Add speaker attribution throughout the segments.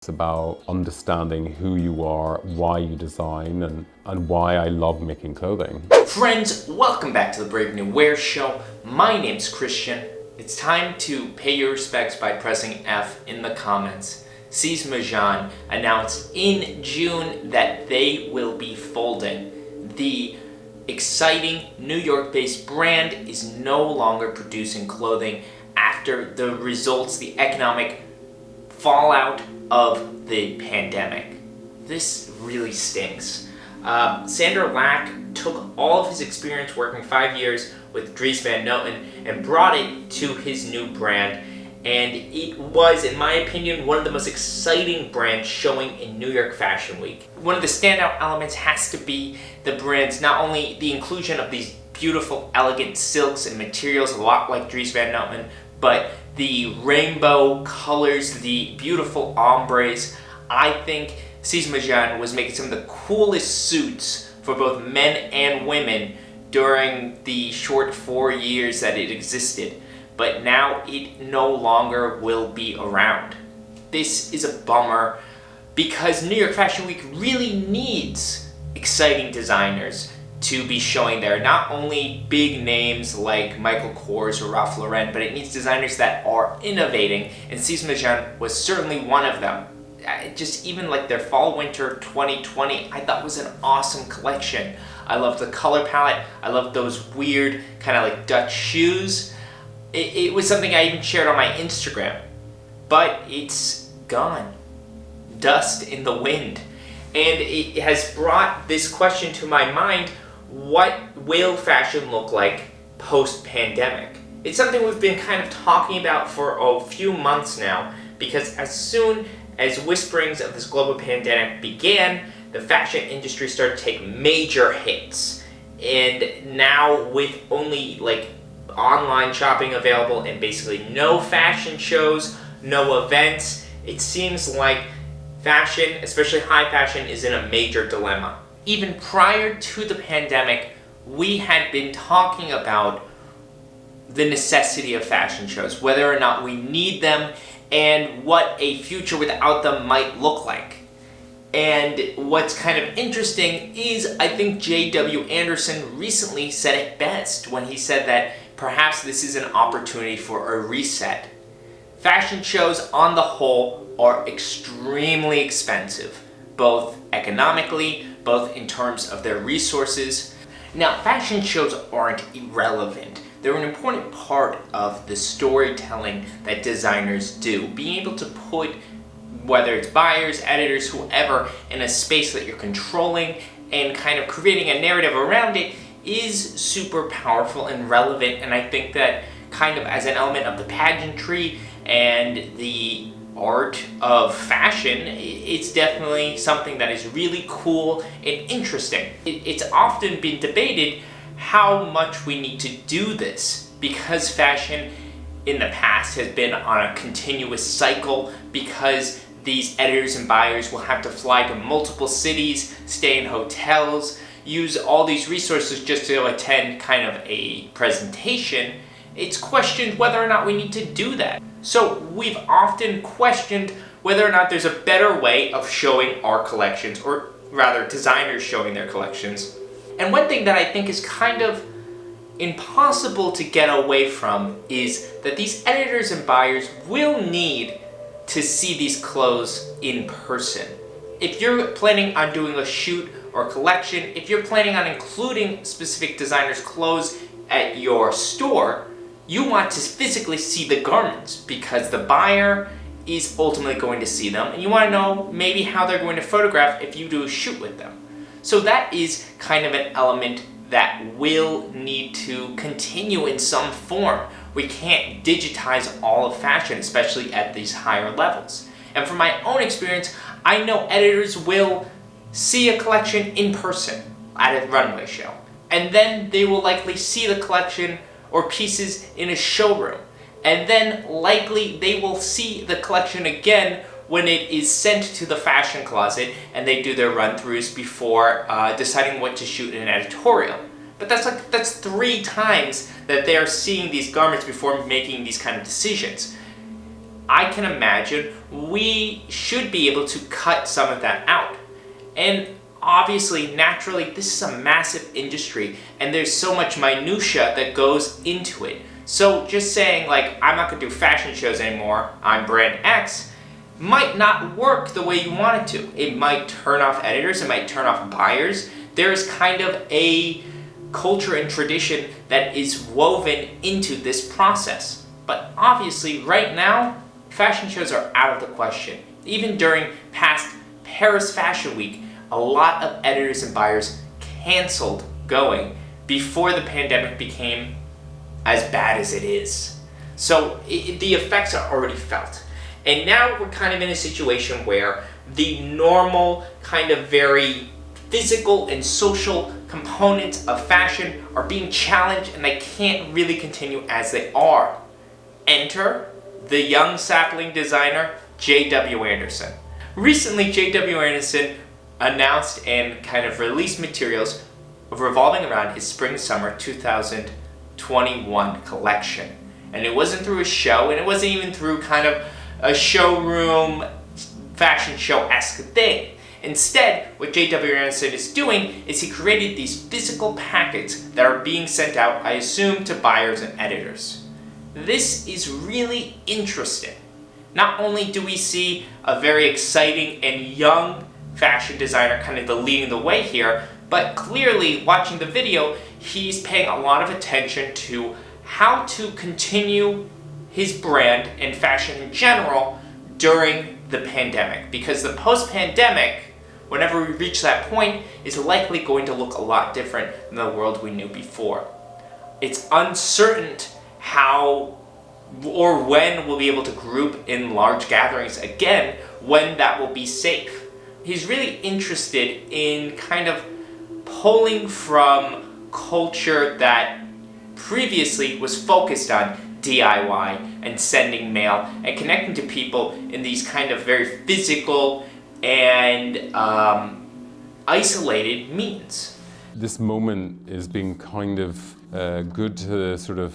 Speaker 1: It's about understanding who you are, why you design, and why I love making clothing.
Speaker 2: Friends, welcome back to the Brave New Wear Show. My name's Christian. It's time to pay your respects by pressing F in the comments. Sies Marjan announced in June that they will be folding. The exciting New York-based brand is no longer producing clothing after the results, the economic fallout of the pandemic. This really stinks. Sander Lack took all of his experience working 5 years with Dries Van Noten and brought it to his new brand, and it was, in my opinion, one of the most exciting brands showing in New York Fashion Week. One of the standout elements has to be the brand's not only the inclusion of these beautiful, elegant silks and materials, a lot like Dries Van Noten, but the rainbow colors, the beautiful ombres. I think Sies Marjan was making some of the coolest suits for both men and women during the short 4 years that it existed, but now it no longer will be around. This is a bummer because New York Fashion Week really needs exciting designers to be showing there. Not only big names like Michael Kors or Ralph Lauren, but it needs designers that are innovating, and Sies Marjan was certainly one of them. Just even like their fall-winter 2020, I thought was an awesome collection. I love the color palette. I love those weird kind of like Dutch shoes. It was something I even shared on my Instagram, but it's gone. Dust in the wind. And it has brought this question to my mind: what will fashion look like post-pandemic? It's something we've been kind of talking about for a few months now, because as soon as whisperings of this global pandemic began, the fashion industry started to take major hits. And now with only like online shopping available and basically no fashion shows, no events, it seems like fashion, especially high fashion, is in a major dilemma. Even prior to the pandemic, we had been talking about the necessity of fashion shows, whether or not we need them, and what a future without them might look like. And what's kind of interesting is I think J.W. Anderson recently said it best when he said that perhaps this is an opportunity for a reset. Fashion shows on the whole are extremely expensive, both economically, both in terms of their resources. Now, fashion shows aren't irrelevant. They're an important part of the storytelling that designers do. Being able to put, whether it's buyers, editors, whoever, in a space that you're controlling and kind of creating a narrative around it is super powerful and relevant. And I think that kind of as an element of the pageantry and the art of fashion, it's definitely something that is really cool and interesting. It's often been debated how much we need to do this, because fashion in the past has been on a continuous cycle, because these editors and buyers will have to fly to multiple cities, stay in hotels, use all these resources just to attend kind of a presentation. It's questioned whether or not we need to do that. So we've often questioned whether or not there's a better way of showing our collections, or rather designers showing their collections. And one thing that I think is kind of impossible to get away from is that these editors and buyers will need to see these clothes in person. If you're planning on doing a shoot or collection, if you're planning on including specific designers' clothes at your store, you want to physically see the garments, because the buyer is ultimately going to see them, and you want to know maybe how they're going to photograph if you do a shoot with them. So that is kind of an element that will need to continue in some form. We can't digitize all of fashion, especially at these higher levels. And from my own experience, I know editors will see a collection in person at a runway show, and then they will likely see the collection or pieces in a showroom, and then likely they will see the collection again when it is sent to the fashion closet and they do their run-throughs before deciding what to shoot in an editorial. But that's 3 times that they're seeing these garments before making these kind of decisions. I can imagine we should be able to cut some of that out. And obviously, naturally, this is a massive industry and there's so much minutia that goes into it. So just saying like, I'm not gonna do fashion shows anymore, I'm brand X, might not work the way you want it to. It might turn off editors, it might turn off buyers. There's kind of a culture and tradition that is woven into this process. But obviously, right now, fashion shows are out of the question. Even during past Paris Fashion Week, a lot of editors and buyers canceled going before the pandemic became as bad as it is. So the effects are already felt. And now we're kind of in a situation where the normal kind of very physical and social components of fashion are being challenged and they can't really continue as they are. Enter the young sapling designer, J.W. Anderson. Recently, J.W. Anderson announced and kind of released materials revolving around his spring-summer 2021 collection. And it wasn't through a show, and it wasn't even through kind of a showroom, fashion show-esque thing. Instead, what J.W. Anderson is doing is he created these physical packets that are being sent out, I assume, to buyers and editors. This is really interesting. Not only do we see a very exciting and young fashion designer kind of leading the way here, but clearly, watching the video, he's paying a lot of attention to how to continue his brand and fashion in general during the pandemic. Because the post-pandemic, whenever we reach that point, is likely going to look a lot different than the world we knew before. It's uncertain how or when we'll be able to group in large gatherings again, when that will be safe. He's really interested in kind of pulling from culture that previously was focused on DIY and sending mail and connecting to people in these kind of very physical and isolated means.
Speaker 1: This moment is being kind of good to sort of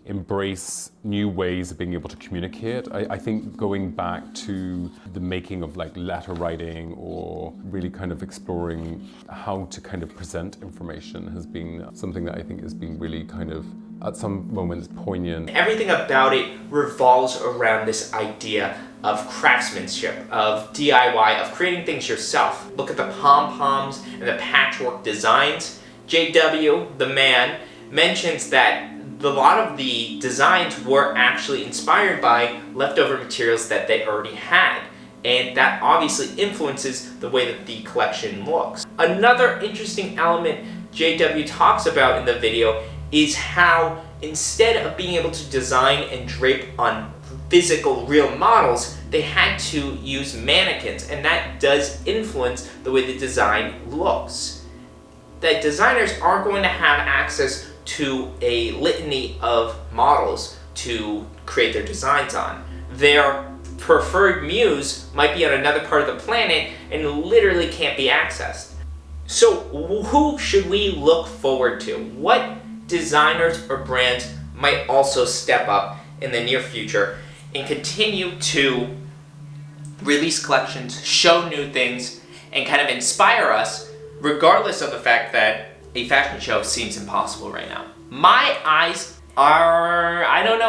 Speaker 1: embrace new ways of being able to communicate. I think going back to the making of like letter writing or really kind of exploring how to kind of present information has been something that I think has been really kind of at some moments poignant.
Speaker 2: Everything about it revolves around this idea of craftsmanship, of DIY, of creating things yourself. Look at the pom-poms and the patchwork designs. JW, the man, mentions that a lot of the designs were actually inspired by leftover materials that they already had. And that obviously influences the way that the collection looks. Another interesting element JW talks about in the video is how instead of being able to design and drape on physical real models, they had to use mannequins, and that does influence the way the design looks. That designers are going to have access to a litany of models to create their designs on. Their preferred muse might be on another part of the planet and literally can't be accessed. So who should we look forward to? What designers or brands might also step up in the near future and continue to release collections, show new things, and kind of inspire us, regardless of the fact that a fashion show seems impossible right now? My eyes are,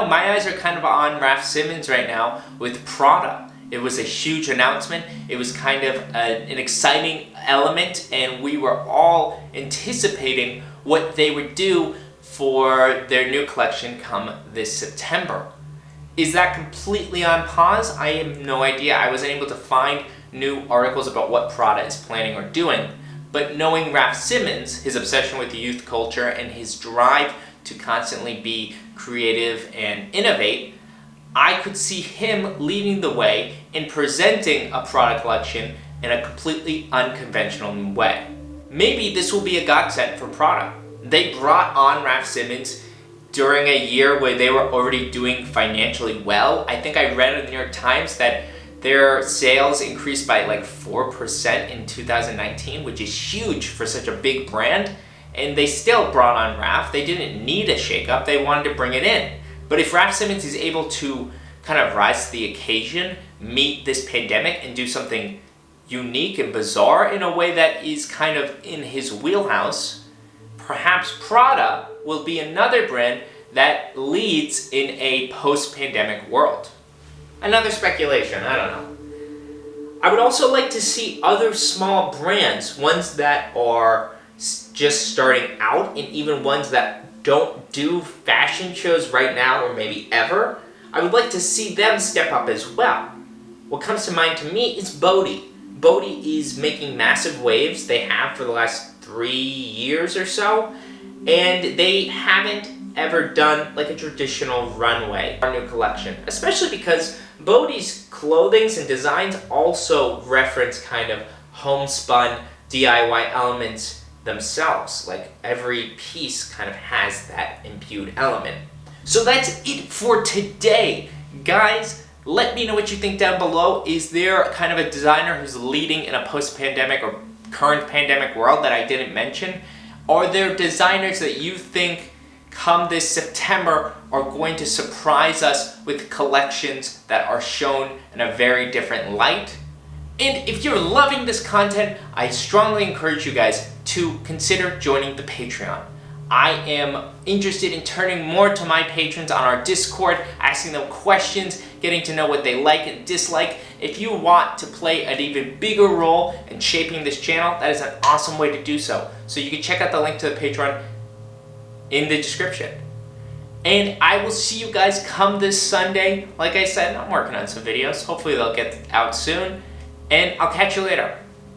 Speaker 2: my eyes are kind of on Raf Simons right now with Prada. It was a huge announcement. It was kind of an exciting element, and we were all anticipating what they would do for their new collection come this September. Is that completely on pause? I have no idea. I wasn't able to find new articles about what Prada is planning or doing. But knowing Raf Simons, his obsession with youth culture and his drive to constantly be creative and innovate, I could see him leading the way in presenting a Prada collection in a completely unconventional way. Maybe this will be a godsend for Prada. They brought on Raf Simons during a year where they were already doing financially well. I think I read in the New York Times that their sales increased by like 4% in 2019, which is huge for such a big brand. And they still brought on Raf. They didn't need a shakeup. They wanted to bring it in. But if Raf Simons is able to kind of rise to the occasion, meet this pandemic, and do something unique and bizarre in a way that is kind of in his wheelhouse, perhaps Prada will be another brand that leads in a post-pandemic world. Another speculation, I don't know. I would also like to see other small brands, ones that are just starting out, and even ones that don't do fashion shows right now or maybe ever. I would like to see them step up as well. What comes to mind to me is Bode. Bode is making massive waves. They have for the last 3 years or so, and they haven't ever done like a traditional runway or new collection, especially because Bode's clothings and designs also reference kind of homespun DIY elements themselves. Like every piece kind of has that imbued element. So that's it for today, guys. Let me know what you think down below. Is there kind of a designer who's leading in a post-pandemic or current pandemic world that I didn't mention? Are there designers that you think come this September are going to surprise us with collections that are shown in a very different light? And if you're loving this content, I strongly encourage you guys to consider joining the Patreon. I am interested in turning more to my patrons on our Discord, asking them questions, getting to know what they like and dislike. If you want to play an even bigger role in shaping this channel, that is an awesome way to do so. So you can check out the link to the Patreon in the description. And I will see you guys come this Sunday. Like I said, I'm working on some videos. Hopefully they'll get out soon. And I'll catch you later.